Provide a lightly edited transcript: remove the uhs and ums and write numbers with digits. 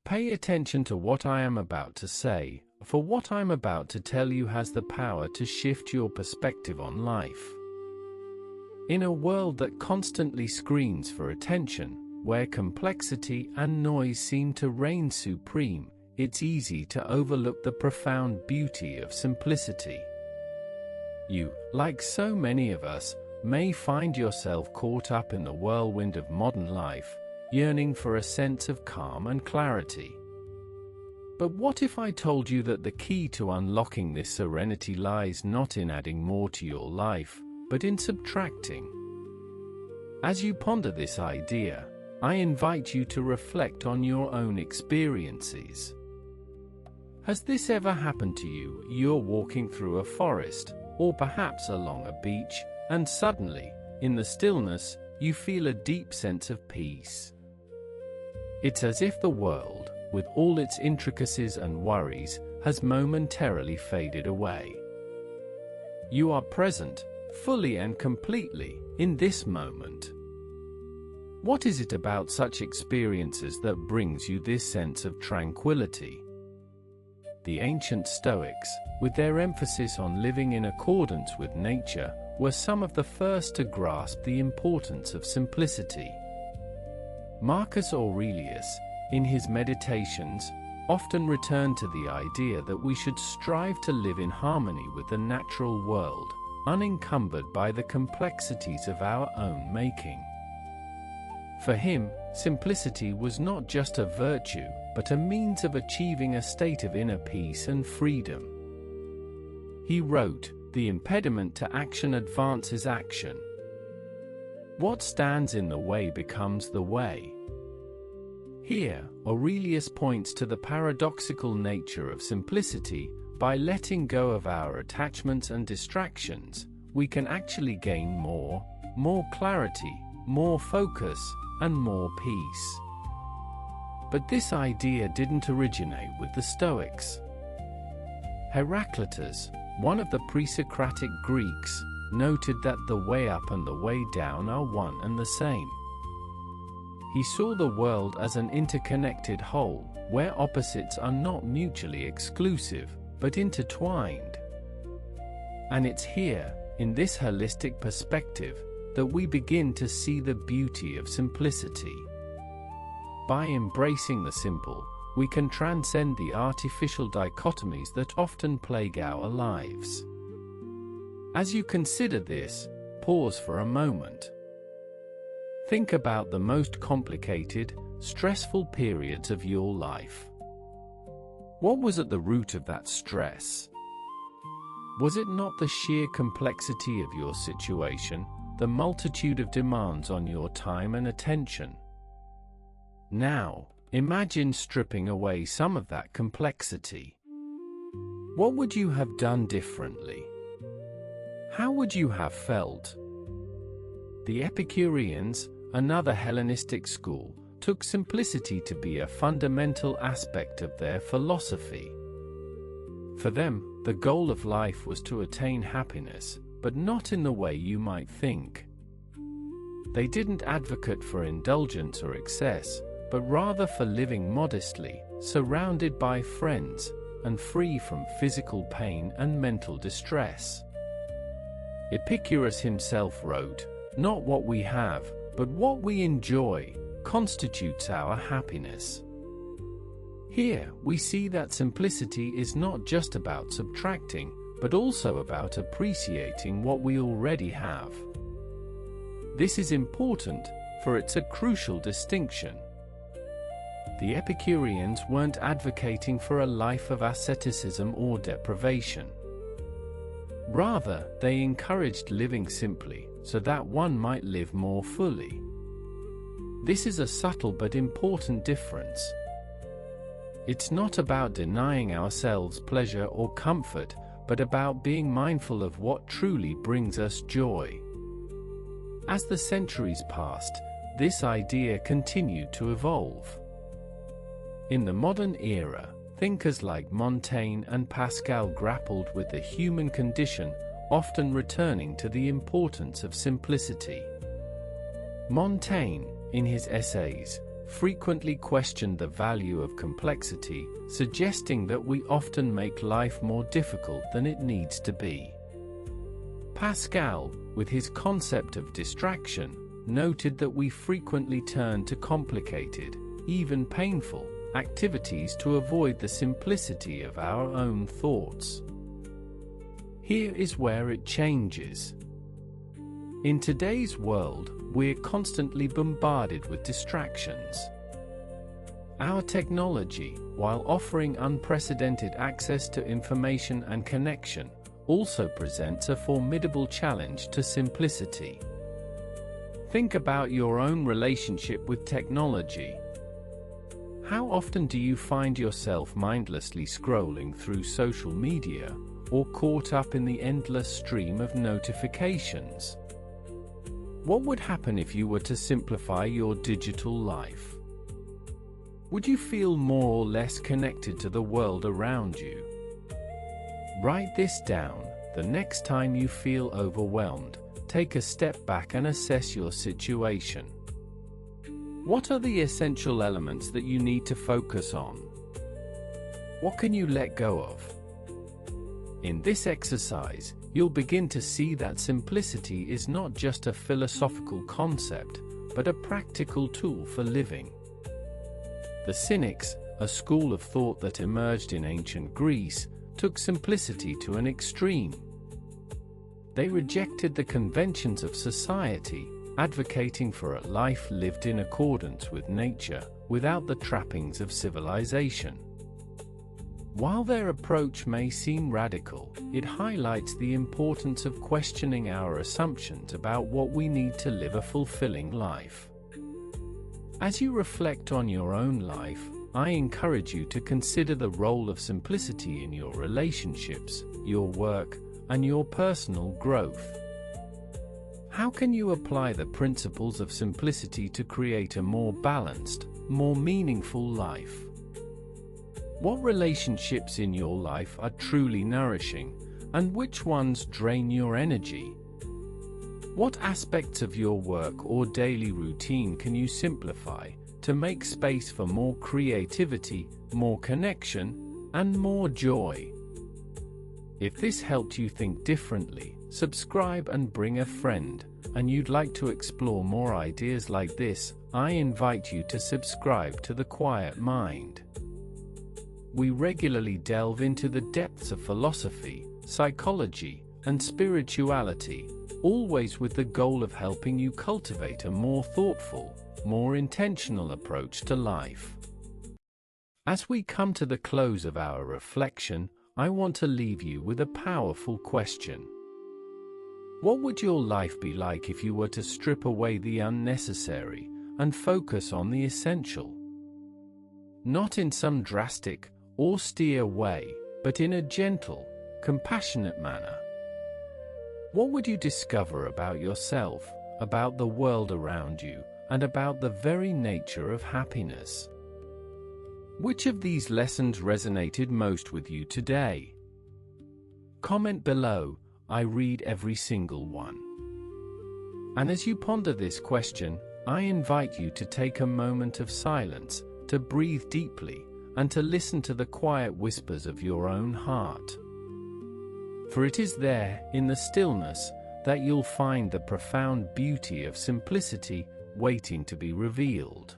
Pay attention to what I am about to say, for what I'm about to tell you has the power to shift your perspective on life. In a world that constantly screams for attention, where complexity and noise seem to reign supreme, it's easy to overlook the profound beauty of simplicity. You, like so many of us, may find yourself caught up in the whirlwind of modern life, yearning for a sense of calm and clarity. But what if I told you that the key to unlocking this serenity lies not in adding more to your life, but in subtracting? As you ponder this idea, I invite you to reflect on your own experiences. Has this ever happened to you? You're walking through a forest, or perhaps along a beach, and suddenly, in the stillness, you feel a deep sense of peace. It's as if the world, with all its intricacies and worries, has momentarily faded away. You are present, fully and completely, in this moment. What is it about such experiences that brings you this sense of tranquility? The ancient Stoics, with their emphasis on living in accordance with nature, were some of the first to grasp the importance of simplicity. Marcus Aurelius, in his Meditations, often returned to the idea that we should strive to live in harmony with the natural world, unencumbered by the complexities of our own making. For him, simplicity was not just a virtue, but a means of achieving a state of inner peace and freedom. He wrote, "The impediment to action advances action. What stands in the way becomes the way." Here, Aurelius points to the paradoxical nature of simplicity. By letting go of our attachments and distractions, we can actually gain more clarity, more focus, and more peace. But this idea didn't originate with the Stoics. Heraclitus, one of the pre-Socratic Greeks, noted that the way up and the way down are one and the same. He saw the world as an interconnected whole, where opposites are not mutually exclusive, but intertwined. And it's here, in this holistic perspective, that we begin to see the beauty of simplicity. By embracing the simple, we can transcend the artificial dichotomies that often plague our lives. As you consider this, pause for a moment. Think about the most complicated, stressful periods of your life. What was at the root of that stress? Was it not the sheer complexity of your situation, the multitude of demands on your time and attention? Now, imagine stripping away some of that complexity. What would you have done differently? How would you have felt? The Epicureans, another Hellenistic school, took simplicity to be a fundamental aspect of their philosophy. For them, the goal of life was to attain happiness, but not in the way you might think. They didn't advocate for indulgence or excess, but rather for living modestly, surrounded by friends, and free from physical pain and mental distress. Epicurus himself wrote, "Not what we have, but what we enjoy, constitutes our happiness." Here, we see that simplicity is not just about subtracting, but also about appreciating what we already have. This is important, for it's a crucial distinction. The Epicureans weren't advocating for a life of asceticism or deprivation. Rather, they encouraged living simply, so that one might live more fully. This is a subtle but important difference. It's not about denying ourselves pleasure or comfort, but about being mindful of what truly brings us joy. As the centuries passed, this idea continued to evolve. In the modern era, thinkers like Montaigne and Pascal grappled with the human condition, often returning to the importance of simplicity. Montaigne, in his essays, frequently questioned the value of complexity, suggesting that we often make life more difficult than it needs to be. Pascal, with his concept of distraction, noted that we frequently turn to complicated, even painful, activities to avoid the simplicity of our own thoughts. Here is where it changes. In today's world, we're constantly bombarded with distractions. Our technology, while offering unprecedented access to information and connection, also presents a formidable challenge to simplicity. Think about your own relationship with technology. How often do you find yourself mindlessly scrolling through social media, or caught up in the endless stream of notifications? What would happen if you were to simplify your digital life? Would you feel more or less connected to the world around you? Write this down. The next time you feel overwhelmed, take a step back and assess your situation. What are the essential elements that you need to focus on? What can you let go of? In this exercise, you'll begin to see that simplicity is not just a philosophical concept, but a practical tool for living. The Cynics, a school of thought that emerged in ancient Greece, took simplicity to an extreme. They rejected the conventions of society, advocating for a life lived in accordance with nature, without the trappings of civilization. While their approach may seem radical, it highlights the importance of questioning our assumptions about what we need to live a fulfilling life. As you reflect on your own life, I encourage you to consider the role of simplicity in your relationships, your work, and your personal growth. How can you apply the principles of simplicity to create a more balanced, more meaningful life? What relationships in your life are truly nourishing, and which ones drain your energy? What aspects of your work or daily routine can you simplify to make space for more creativity, more connection, and more joy? If this helped you think differently, subscribe and bring a friend, and you'd like to explore more ideas like this, I invite you to subscribe to The Quiet Mind. We regularly delve into the depths of philosophy, psychology, and spirituality, always with the goal of helping you cultivate a more thoughtful, more intentional approach to life. As we come to the close of our reflection, I want to leave you with a powerful question. What would your life be like if you were to strip away the unnecessary and focus on the essential? Not in some drastic, austere way, but in a gentle, compassionate manner. What would you discover about yourself, about the world around you, and about the very nature of happiness? Which of these lessons resonated most with you today? Comment below. I read every single one. And as you ponder this question, I invite you to take a moment of silence, to breathe deeply, and to listen to the quiet whispers of your own heart. For it is there, in the stillness, that you'll find the profound beauty of simplicity waiting to be revealed.